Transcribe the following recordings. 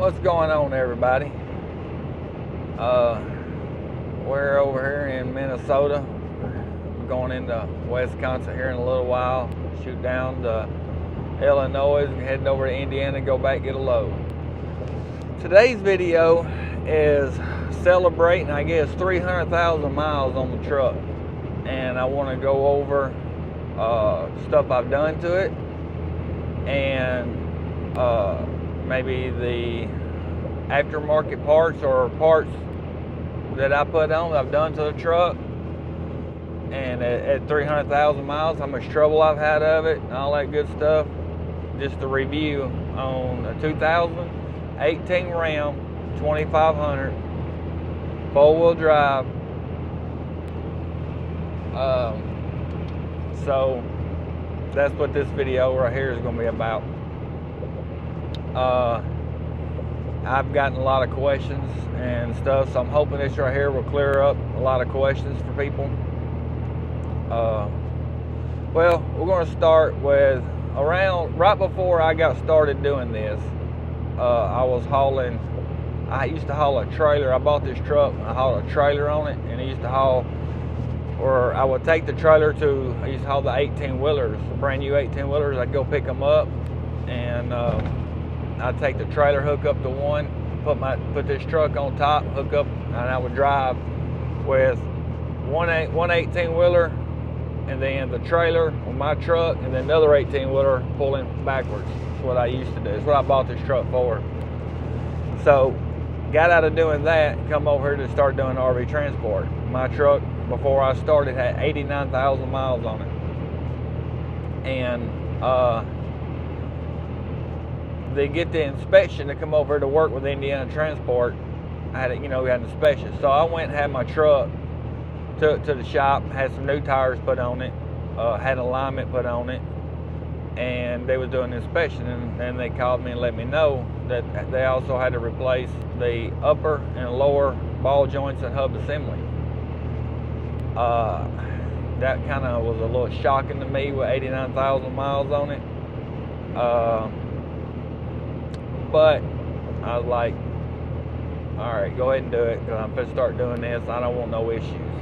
What's going on, everybody? We're over here in Minnesota. We're going into Wisconsin here in a little while. Shoot down to Illinois and heading over to Indiana and go back get a load. Today's video is celebrating, I guess, 300,000 miles on the truck, and I want to go over stuff I've done to it and maybe the aftermarket parts or parts that I put on, I've done to the truck, and at 300,000 miles, how much trouble I've had of it, and all that good stuff. Just a review on a 2018 Ram 2500 four-wheel drive. So that's what this video right here is going to be about. I've gotten a lot of questions and stuff, so I'm hoping this right here will clear up a lot of questions for people. Well, we're going to start with right before I got started doing this. I used to haul a trailer. I bought this truck and I hauled a trailer on it, and I used to haul, or I would take the trailer to, I used to haul the 18-wheelers, the brand new 18-wheelers. I'd go pick them up, and I'd take the trailer, hook up to one, put this truck on top, hook up, and I would drive with one 18-wheeler, and then the trailer on my truck, and then another 18-wheeler pulling backwards. That's what I used to do. That's what I bought this truck for. So, got out of doing that, come over here to start doing RV transport. My truck, before I started, had 89,000 miles on it. And they get the inspection to come over to work with Indiana Transport. I had, we had an inspection. So I went and had my truck to the shop, had some new tires put on it, had alignment put on it, and they was doing the inspection, and they called me and let me know that they also had to replace the upper and lower ball joints and hub assembly. That kind of was a little shocking to me with 89,000 miles on it. But I was like, all right, go ahead and do it, because I'm going to start doing this. I don't want no issues.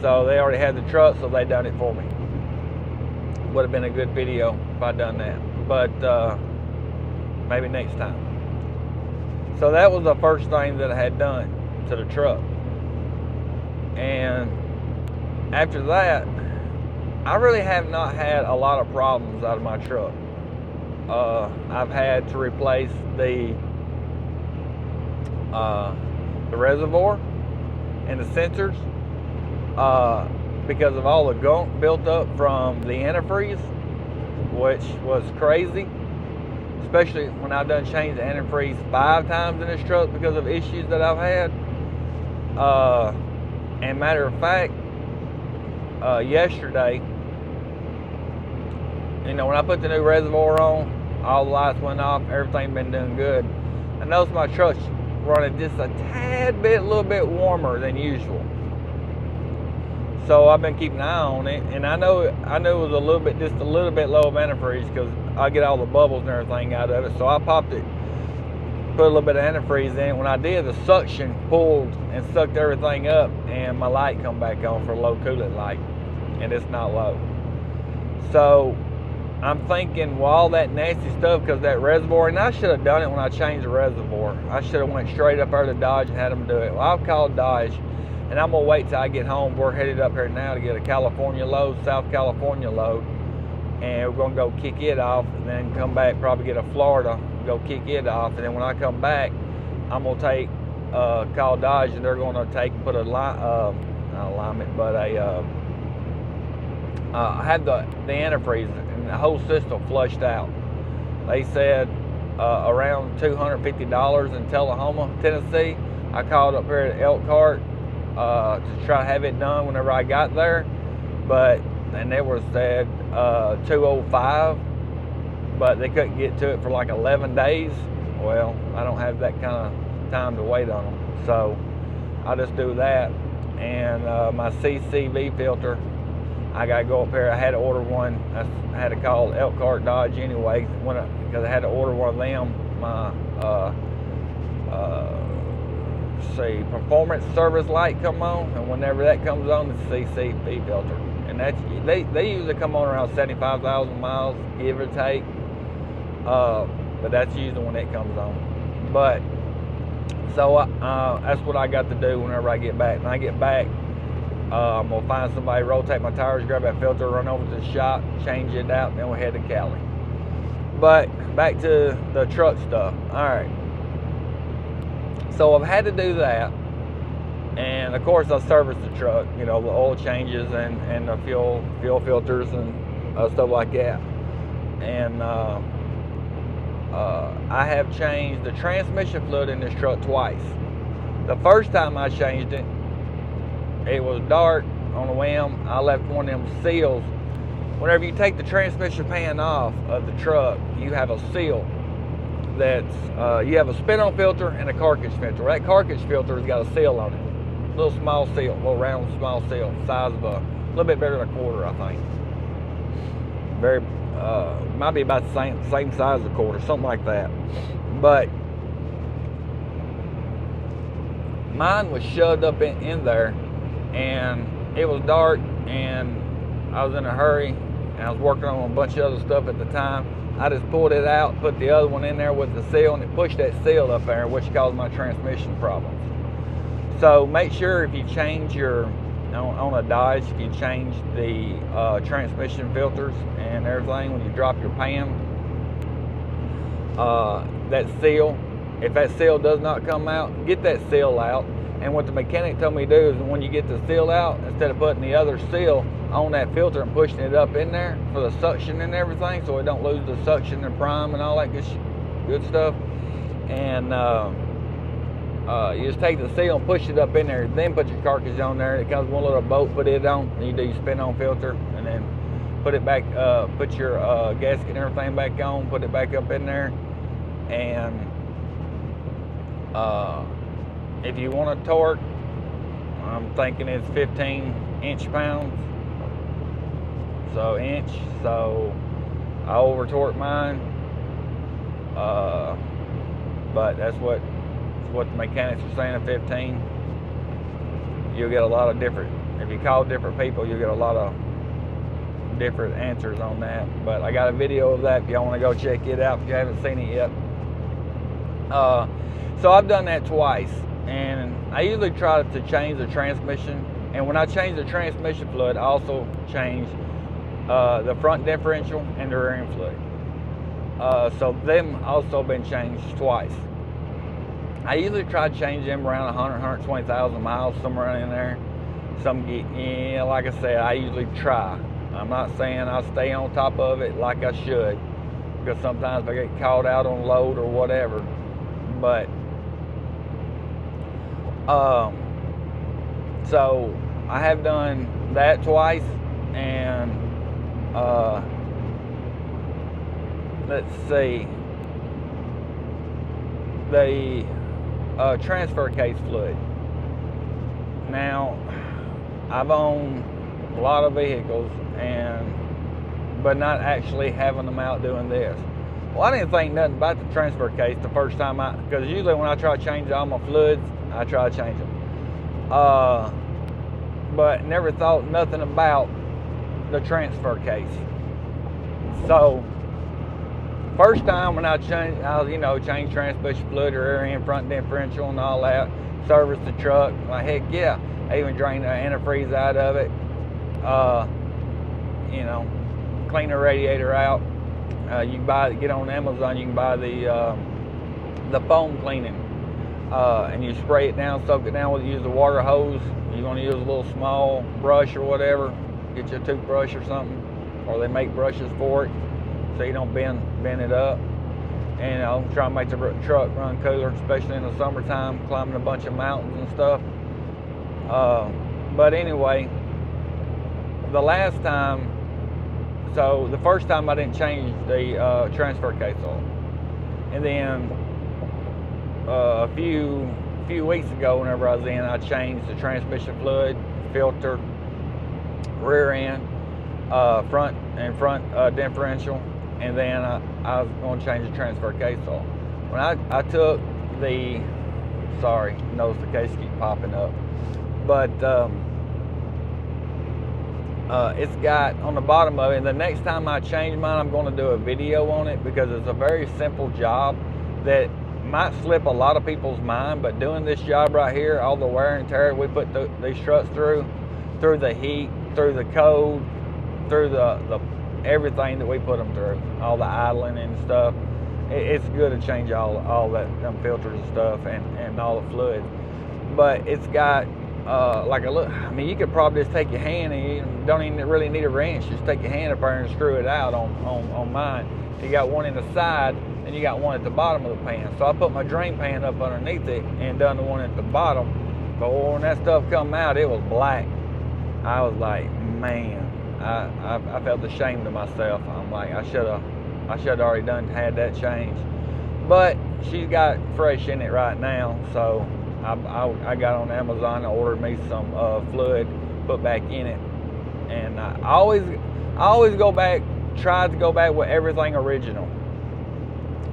So they already had the truck, so they done it for me. Would have been a good video if I'd done that, but maybe next time. So that was the first thing that I had done to the truck. And after that, I really have not had a lot of problems out of my truck. I've had to replace the reservoir and the sensors because of all the gunk built up from the antifreeze, which was crazy, especially when I've done changed the antifreeze 5 times in this truck because of issues that I've had. And matter of fact, yesterday, when I put the new reservoir on, all the lights went off, everything been doing good. I noticed my truck's running just a little bit warmer than usual. So I've been keeping an eye on it, and I knew it was just a little bit low of antifreeze, because I get all the bubbles and everything out of it. So I popped it, put a little bit of antifreeze in it. When I did, the suction pulled and sucked everything up, and my light come back on for low coolant light, and it's not low. So I'm thinking, well, all that nasty stuff, because that reservoir, and I should have done it when I changed the reservoir. I should have went straight up there to Dodge and had them do it. Well, I've called Dodge, and I'm going to wait till I get home. We're headed up here now to get a California load, South California load, and we're going to go kick it off, and then come back, probably get a Florida, go kick it off, and then when I come back, I'm going to call Dodge, and they're going to take and put a not alignment, but I had the antifreeze, and the whole system flushed out. They said around $250 in Tullahoma, Tennessee. I called up here at Elkhart to try to have it done whenever I got there, and they were said $205, but they couldn't get to it for like 11 days. Well, I don't have that kind of time to wait on them, so I'll just do that. And my CCV filter I gotta go up there. I had to order one. I had to call Elkhart Dodge anyway, because I had to order one of them. My performance service light come on, and whenever that comes on, the CCV filter, and that's they usually come on around 75,000 miles, give or take. But that's usually when it comes on. But so that's what I got to do whenever I get back. When I get back, I'm gonna find somebody, rotate my tires, grab that filter, run over to the shop, change it out, then we'll head to Cali. But back to the truck stuff. All right. So I've had to do that, and of course I service the truck. You know, the oil changes and the fuel filters and stuff like that. And I have changed the transmission fluid in this truck twice. The first time I changed it, it was dark on a whim. I left one of them seals. Whenever you take the transmission pan off of the truck, you have a seal that's, you have a spin-on filter and a cartridge filter. That cartridge filter has got a seal on it. A little small seal, a little round small seal, size of a little bit bigger than a quarter, I think. Very, might be about the same size as a quarter, something like that. But mine was shoved up in there, and it was dark, and I was in a hurry, and I was working on a bunch of other stuff at the time. I just pulled it out, put the other one in there with the seal, and it pushed that seal up there, which caused my transmission problems. So make sure if you change your, on a Dodge, if you change the transmission filters and everything, when you drop your pan, that seal, if that seal does not come out, get that seal out. And what the mechanic told me to do is when you get the seal out, instead of putting the other seal on that filter and pushing it up in there for the suction and everything, so it don't lose the suction and prime and all that good stuff. And you just take the seal and push it up in there, then put your cartridge on there. It comes with one little bolt, put it on, and you do your spin-on filter, and then put it back, put your gasket and everything back on, put it back up in there. And if you want a torque, I'm thinking it's 15 inch-pounds. So I over torque mine. But that's what the mechanics are saying, at 15. You'll get a lot of different, if you call different people, you'll get a lot of different answers on that. But I got a video of that if y'all want to go check it out if you haven't seen it yet. So I've done that twice, and I usually try to change the transmission. And when I change the transmission fluid, I also change the front differential and the rear end fluid. So them also been changed twice. I usually try to change them around 120,000 miles, somewhere in there. Yeah, like I said, I usually try. I'm not saying I stay on top of it like I should, because sometimes I get caught out on load or whatever. But so I have done that twice, and let's see, the transfer case fluid. Now, I've owned a lot of vehicles, but not actually having them out doing this. Well, I didn't think nothing about the transfer case the first time because usually when I try to change all my fluids, I try to change them. But never thought nothing about the transfer case. So, first time when I changed, change transmission fluid or rear end, front differential and all that, service the truck, like heck yeah. I even drained the antifreeze out of it. Clean the radiator out. You can get on Amazon, you can buy the foam cleaning. And you spray it down, soak it down, use the water hose. You're gonna use a little small brush or whatever. Get your toothbrush or something, or they make brushes for it, so you don't bend it up. And try to make the truck run cooler, especially in the summertime, climbing a bunch of mountains and stuff. But anyway, the last time, so the first time I didn't change the transfer case oil, and then a few weeks ago, whenever I was in, I changed the transmission fluid, filter, rear end, front differential, and then I was going to change the transfer case oil. When I took the, sorry, notice the case keep popping up, but it's got on the bottom of it, and the next time I change mine, I'm going to do a video on it, because it's a very simple job that might slip a lot of people's mind. But doing this job right here, all the wear and tear we put these trucks through the heat, through the cold, through the everything that we put them through, all the idling and stuff, it's good to change all them filters and stuff, and all the fluids. But it's got like a look. I mean, you could probably just take your hand, and you don't even really need a wrench. Just take your hand up there and screw it out on mine. You got one in the side, and you got one at the bottom of the pan. So I put my drain pan up underneath it and done the one at the bottom. But when that stuff come out, it was black. I was like, man, I felt ashamed of myself. I'm like, I should have already had that changed. But she's got fresh in it right now, so I got on Amazon and ordered me some fluid, put back in it, and I always go back, try to go back with everything original,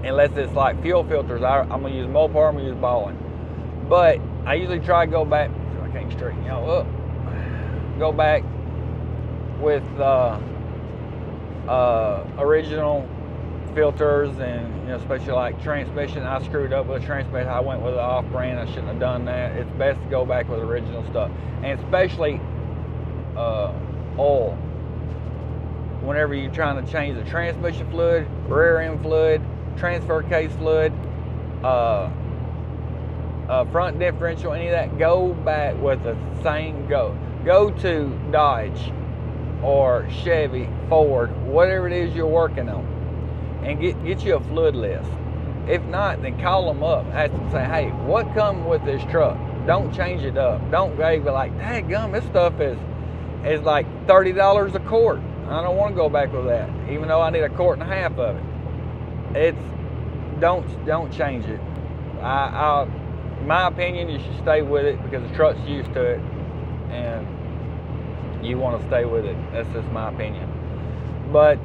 unless it's like fuel filters. I'm gonna use Mopar, I'm gonna use Ballin, but I usually try to go back. I can't straighten y'all up. Go back with original filters, and especially like transmission. I screwed up with a transmission. I went with an off-brand. I shouldn't have done that. It's best to go back with original stuff, and especially oil. Whenever you're trying to change the transmission fluid, rear end fluid, transfer case fluid, front differential, any of that, go back with the same go to Dodge or Chevy, Ford, whatever it is you're working on, and get you a fluid list. If not, then call them up, ask them, say, hey, what comes with this truck? Don't change it up. Don't be like, daggum, this stuff is like $30 a quart. I don't want to go back with that, even though I need a quart and a half of it. Don't change it. In my opinion, you should stay with it, because the truck's used to it, and you want to stay with it. That's just my opinion. But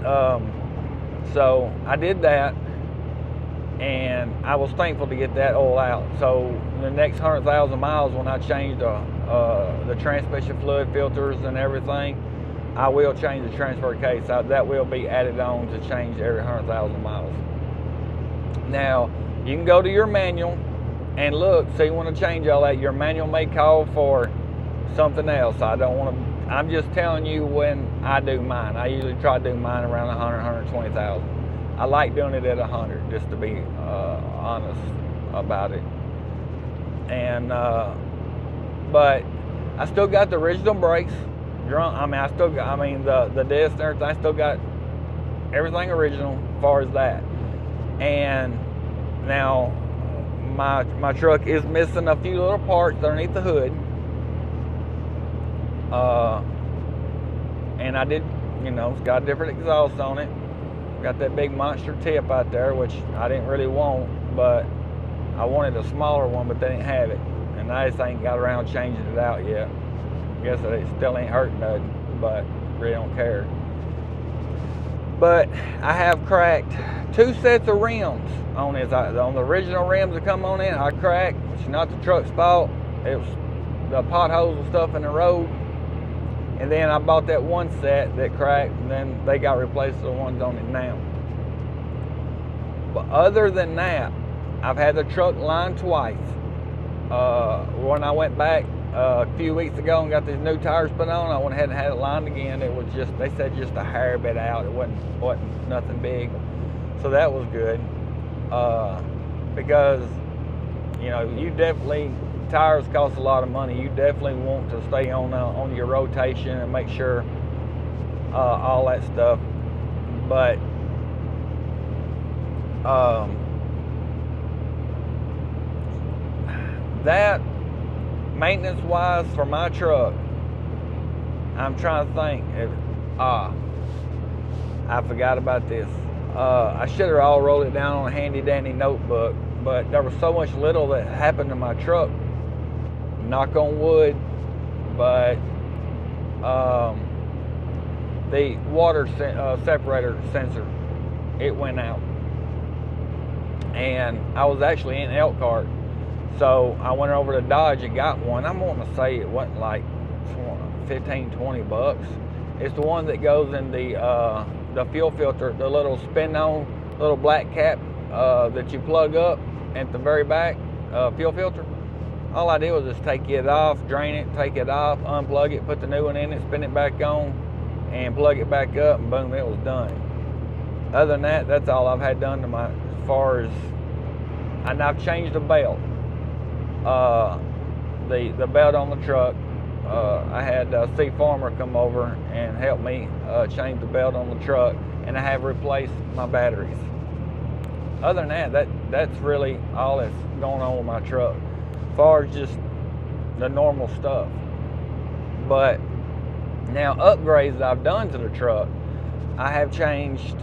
so I did that, and I was thankful to get that oil out. So the next 100,000 miles, when I change the transmission fluid filters and everything, I will change the transfer case. That will be added on to change every 100,000 miles. Now, you can go to your manual and look, so you want to change all that. Your manual may call for something else. I don't want to, I'm just telling you when I do mine. I usually try to do mine around 100, 120,000. I like doing it at 100, just to be honest about it. And but I still got the original brakes. The disc and everything. I still got everything original as far as that. And now my truck is missing a few little parts underneath the hood. And I did, it's got a different exhaust on it. Got that big monster tip out there, which I didn't really want, but I wanted a smaller one, but they didn't have it. And I just ain't got around changing it out yet. I guess it still ain't hurting nothing, but really don't care. But I have cracked 2 sets of rims on this. On the original rims that come on in, I cracked. It's not the truck's fault. It was the potholes and stuff in the road. And then I bought that one set that cracked, and then they got replaced with the ones on it now. But other than that, I've had the truck lined twice. When I went back a few weeks ago and got these new tires put on, I went ahead and had it lined again. It was just, they said just a hair bit out. It wasn't nothing big. So that was good. Because, you definitely, tires cost a lot of money. You definitely want to stay on your rotation and make sure all that stuff. But that maintenance wise for my truck, I'm trying to think. I forgot about this. I should have all wrote it down on a handy dandy notebook, but there was so much little that happened to my truck, knock on wood. But the water separator sensor, it went out. And I was actually in Elkhart, so I went over to Dodge and got one. I'm wanting to say it wasn't like 15, 20 bucks. It's the one that goes in the fuel filter, the little spin-on little black cap that you plug up at the very back, fuel filter. All I did was just take it off, drain it, take it off, unplug it, put the new one in it, spin it back on, and plug it back up, and boom, it was done. Other than that, that's all I've had done to my, as far as, and I've changed the belt. The belt on the truck, I had C Farmer come over and help me change the belt on the truck, and I have replaced my batteries. Other than that, that's really all that's going on with my truck, as far as just the normal stuff. But now upgrades that I've done to the truck, I have changed,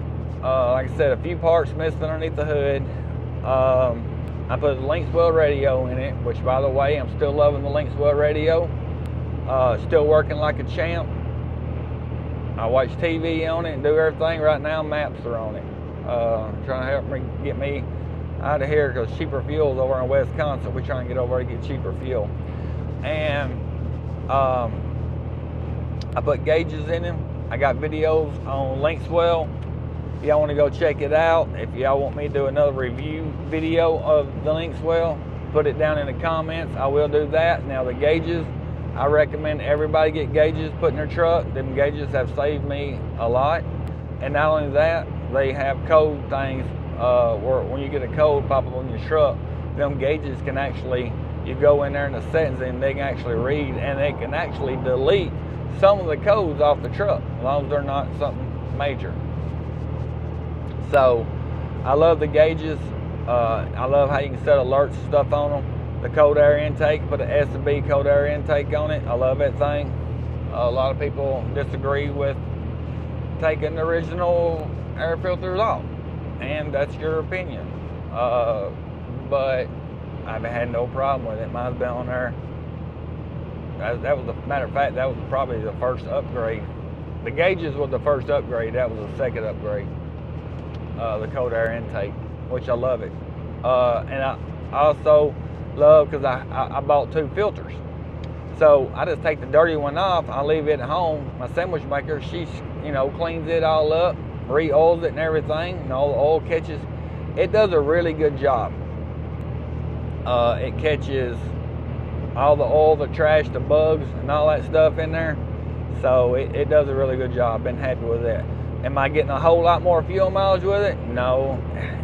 like I said, a few parts missing underneath the hood. I put a Lynx wheel radio in it, which, by the way, I'm still loving the Lynx wheel radio. Still working like a champ. I watch TV on it and do everything. Right now, maps are on it. Trying to help me get me out of here, because cheaper fuel's over in Wisconsin. We're trying to get over to get cheaper fuel. And I put gauges in them. I got videos on Lynx wheel. If y'all want to go check it out, if y'all want me to do another review video of the Lynx wheel, put it down in the comments. I will do that. Now the gauges, I recommend everybody get gauges put in their truck. Them gauges have saved me a lot. And not only that, they have code things where when you get a code pop up on your truck, them gauges can actually, you go in there in the settings and they can actually read, and they can actually delete some of the codes off the truck, as long as they're not something major. So I love the gauges. I love how you can set alerts and stuff on them. The cold air intake, put an S&B cold air intake on it. I love that thing. A lot of people disagree with taking the original air filters off, and that's your opinion. But I've had no problem with it. Mine's been on there. That was, a matter of fact, that was probably the first upgrade. The gauges was the first upgrade. That was the second upgrade. The cold air intake, which I love it. And I also love, because I bought 2 filters. So I just take the dirty one off, I leave it at home. My sandwich maker, she cleans it all up, re-oils it and everything, and all the oil catches. It does a really good job. It catches all the oil, the trash, the bugs, and all that stuff in there. So it does a really good job. Been happy with that. Am I getting a whole lot more fuel mileage with it? No.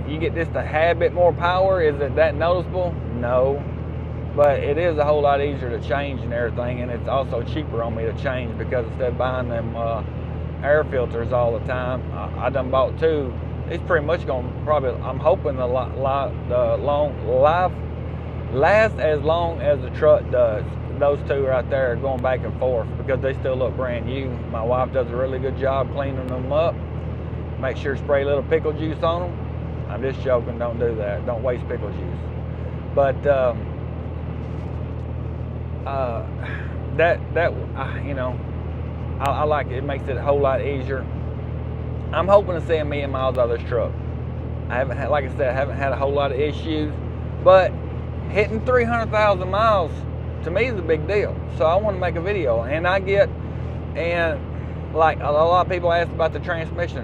You get just a tad bit more power. Is it that noticeable? No. But it is a whole lot easier to change and everything, and it's also cheaper on me to change, because instead of buying them air filters all the time, I done bought 2. It's pretty much going to probably, I'm hoping the long life last as long as the truck does. Those 2 right there are going back and forth, because they still look brand new. My wife does a really good job cleaning them up. Make sure to spray a little pickle juice on them. I'm just joking, don't do that. Don't waste pickle juice. But I like it. It makes it a whole lot easier. I'm hoping to see 1 million miles out of this truck. I haven't had, like I said, I haven't had a whole lot of issues, but hitting 300,000 miles to me is a big deal. So I want to make a video, and like a lot of people ask about the transmission.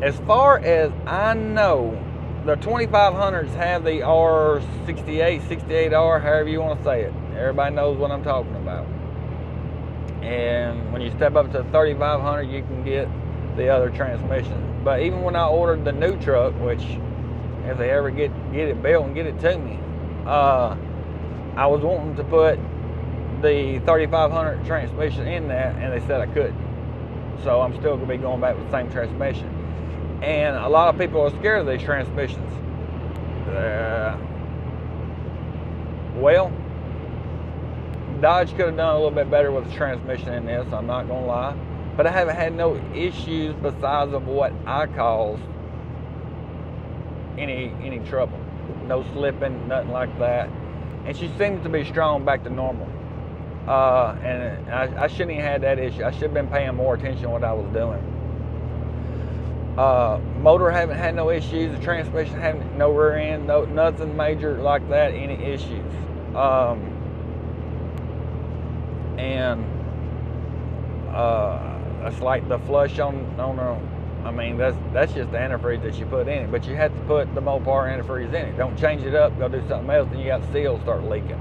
As far as I know, the 2500s have the R68, 68R, however you want to say it. Everybody knows what I'm talking about. And when you step up to 3500, you can get the other transmission. But even when I ordered the new truck, which if they ever get it built and get it to me, I was wanting to put the 3500 transmission in that, and they said I couldn't. So I'm still going to be going back with the same transmission. And a lot of people are scared of these transmissions. Well, Dodge could have done a little bit better with the transmission in this, I'm not going to lie. But I haven't had no issues besides of what I caused any trouble. No slipping, nothing like that. And she seems to be strong back to normal. And I shouldn't have had that issue. I should have been paying more attention to what I was doing. Motor haven't had no issues. The transmission haven't, no rear end, no nothing major like that. Any issues? It's like the flush on I mean, that's just the antifreeze that you put in it. But you have to put the Mopar antifreeze in it. Don't change it up. Go do something else, then you got seals start leaking.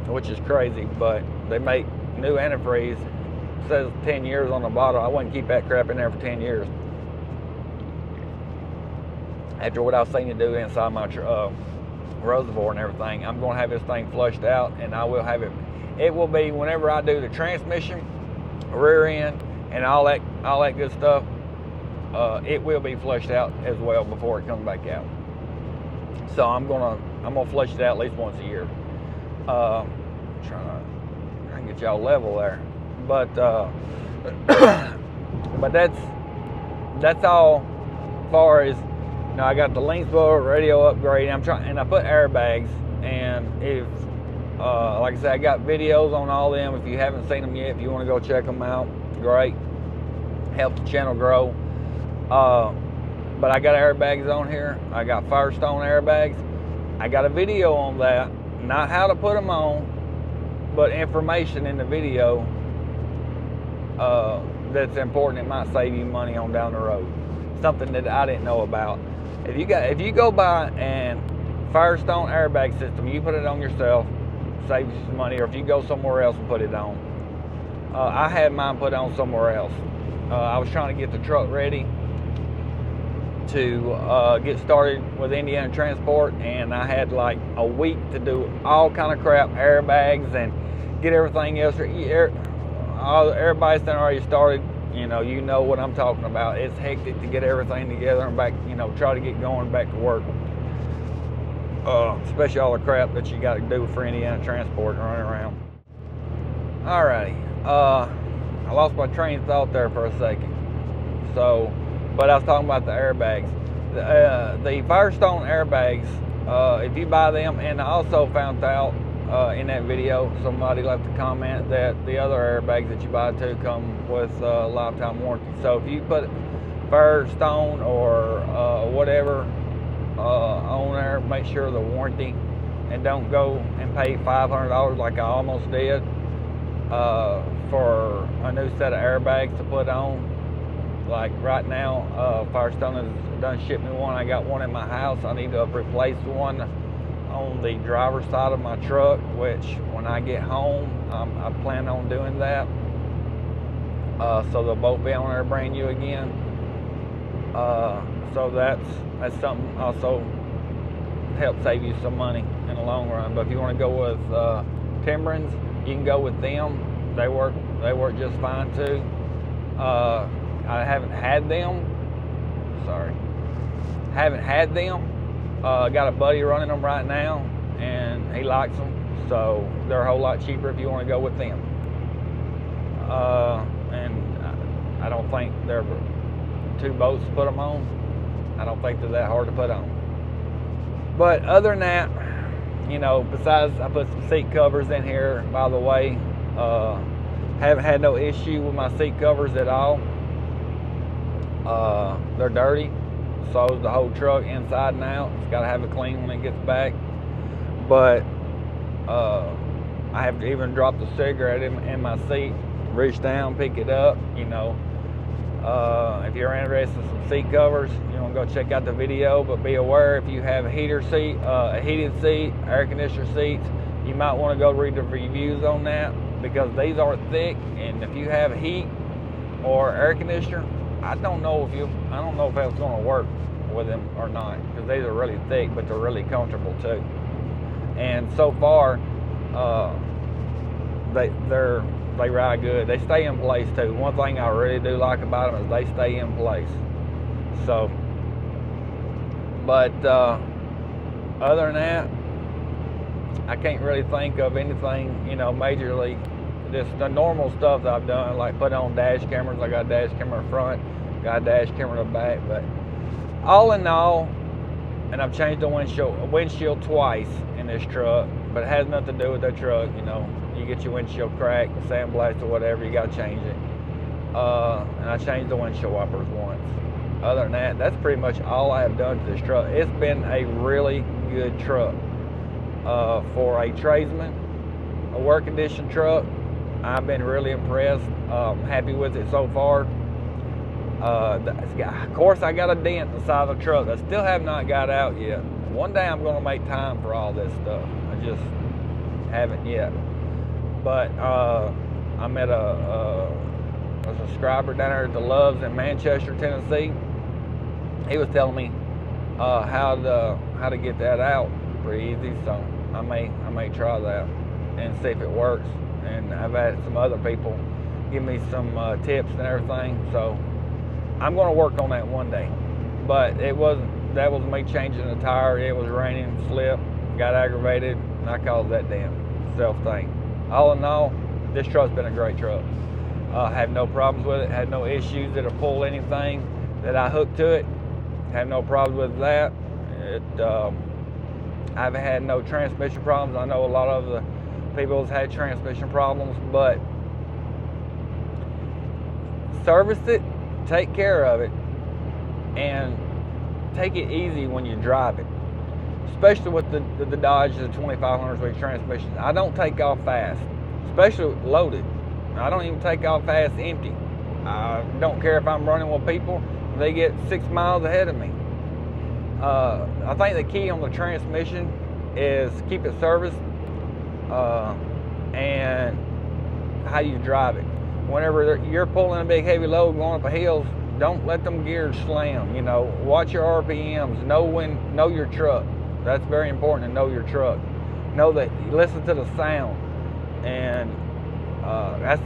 Which is crazy. But they make new antifreeze. It says 10 years on the bottle. I wouldn't keep that crap in there for 10 years. After what I've seen you do inside my reservoir and everything, I'm going to have this thing flushed out, and I will have it. It will be whenever I do the transmission, rear end, and all that good stuff. It will be flushed out as well before it comes back out. So I'm gonna flush it out at least once a year. Trying to get y'all level there, but but that's all. Far as I got the link spoiler, radio upgrade. I'm trying, and I put airbags. And if like I said, I got videos on all them. If you haven't seen them yet, if you want to go check them out, great. Help the channel grow. But I got airbags on here. I got Firestone airbags. I got a video on that. Not how to put them on, but information in the video that's important. It might save you money on down the road. Something that I didn't know about. If you go buy an Firestone airbag system, you put it on yourself, saves you some money. Or if you go somewhere else and put it on, I had mine put on somewhere else. I was trying to get the truck ready to get started with Indiana Transport, and I had like a week to do all kind of crap, airbags, and get everything else. Everybody's done already started. You know what I'm talking about. It's hectic to get everything together and back. Try to get going back to work. Especially all the crap that you got to do for Indiana Transport and running around. Alrighty. I lost my train of thought there for a second. But I was talking about the airbags. The Firestone airbags, if you buy them, and I also found out in that video, somebody left a comment that the other airbags that you buy too come with a lifetime warranty. So if you put Firestone or whatever on there, make sure the warranty, and don't go and pay $500 like I almost did for a new set of airbags to put on. Like right now, Firestone has done shipped me one. I got one in my house. I need to replace one on the driver's side of my truck, which when I get home, I plan on doing that. So they'll both be on there brand new again. So that's something also help save you some money in the long run. But if you want to go with Timberens, you can go with them. They work just fine too. I haven't had them. Sorry, haven't had them. Got a buddy running them right now, and he likes them. So they're a whole lot cheaper if you want to go with them. And I don't think they're 2 boats to put them on. I don't think they're that hard to put on. But other than that, besides I put some seat covers in here, by the way. Haven't had no issue with my seat covers at all. They're dirty. So is the whole truck inside and out. It's got to have it clean when it gets back. But I have to even drop the cigarette in my seat, reach down, pick it up. If you're interested in some seat covers, you want to go check out the video. But be aware, if you have a heated seat, air conditioner seats, you might want to go read the reviews on that, because these are thick. And if you have heat or air conditioner, I don't know if that's going to work with them or not, because these are really thick, but they're really comfortable too. And so far, they ride good. They stay in place too. One thing I really do like about them is they stay in place. So, but other than that, I can't really think of anything, majorly. Just the normal stuff that I've done, like put on dash cameras. I got a dash camera in front, got a dash camera in the back. But all in all, and I've changed the windshield twice in this truck, but it has nothing to do with the truck. You know, you get your windshield cracked, sandblasted or whatever, you got to change it. And I changed the windshield wipers once. Other than that, that's pretty much all I have done to this truck. It's been a really good truck for a tradesman, a work condition truck. I've been really impressed. Happy with it so far. Of course, I got a dent in the side of the truck that I still have not got out yet. One day I'm going to make time for all this stuff. I just haven't yet. But I met a subscriber down there at the Loves in Manchester, Tennessee. He was telling me how to get that out pretty easy. So I may try that and see if it works. And I've had some other people give me some tips and everything. So I'm going to work on that one day. But that was me changing the tire. It was raining, slipped, got aggravated, and I caused that damn self thing. All in all, this truck's been a great truck. Had no problems with it, had no issues that'll pull anything that I hooked to it. Had no problems with that. I've had no transmission problems. I know a lot of the people have had transmission problems, but service it, take care of it, and take it easy when you drive it. Especially with the Dodge, the 2500 with transmissions. I don't take off fast, especially loaded. I don't even take off fast empty. I don't care if I'm running with people. They get 6 miles ahead of me. I think the key on the transmission is keep it serviced and how you drive it. Whenever you're pulling a big heavy load going up the hills, don't let them gears slam. You know, watch your RPMs. Know your truck. That's very important to know your truck. Know that you listen to the sound, and I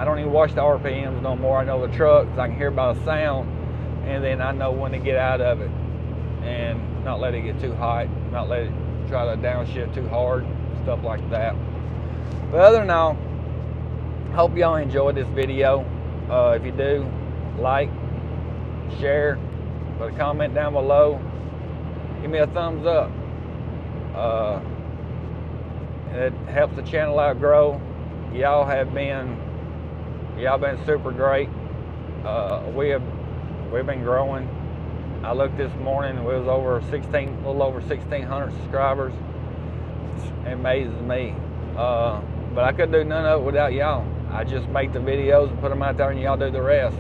don't even watch the RPMs no more. I know the truck, so I can hear by the sound, and then I know when to get out of it and not let it get too hot, not let it try to downshift too hard, stuff like that. But other than all, hope y'all enjoyed this video. If you do, like, share, put a comment down below, give me a thumbs up. It helps the channel out grow. Y'all been super great. We've been growing. I looked this morning, it was a little over 1,600 subscribers. It amazes me. But I couldn't do none of it without y'all. I just make the videos and put them out there, and y'all do the rest.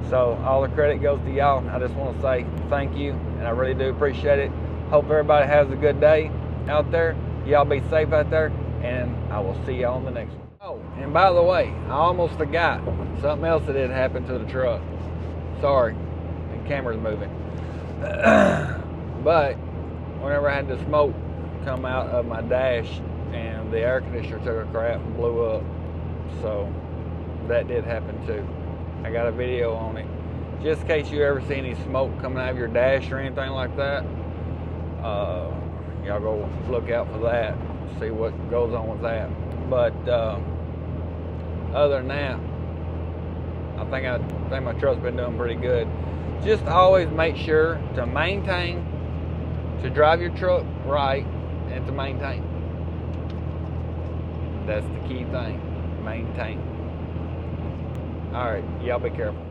So all the credit goes to y'all. I just want to say thank you, and I really do appreciate it. Hope everybody has a good day out there. Y'all be safe out there, and I will see y'all on the next one. Oh, and by the way, I almost forgot something else that did happen to the truck. Sorry, the camera's moving. But whenever I had the smoke come out of my dash, and the air conditioner took a crap and blew up. So that did happen too. I got a video on it. Just in case you ever see any smoke coming out of your dash or anything like that, y'all go look out for that, see what goes on with that. But other than that, I think my truck's been doing pretty good. Just always make sure to maintain, to drive your truck right, and to maintain. That's the key thing. Maintain. All right, y'all be careful.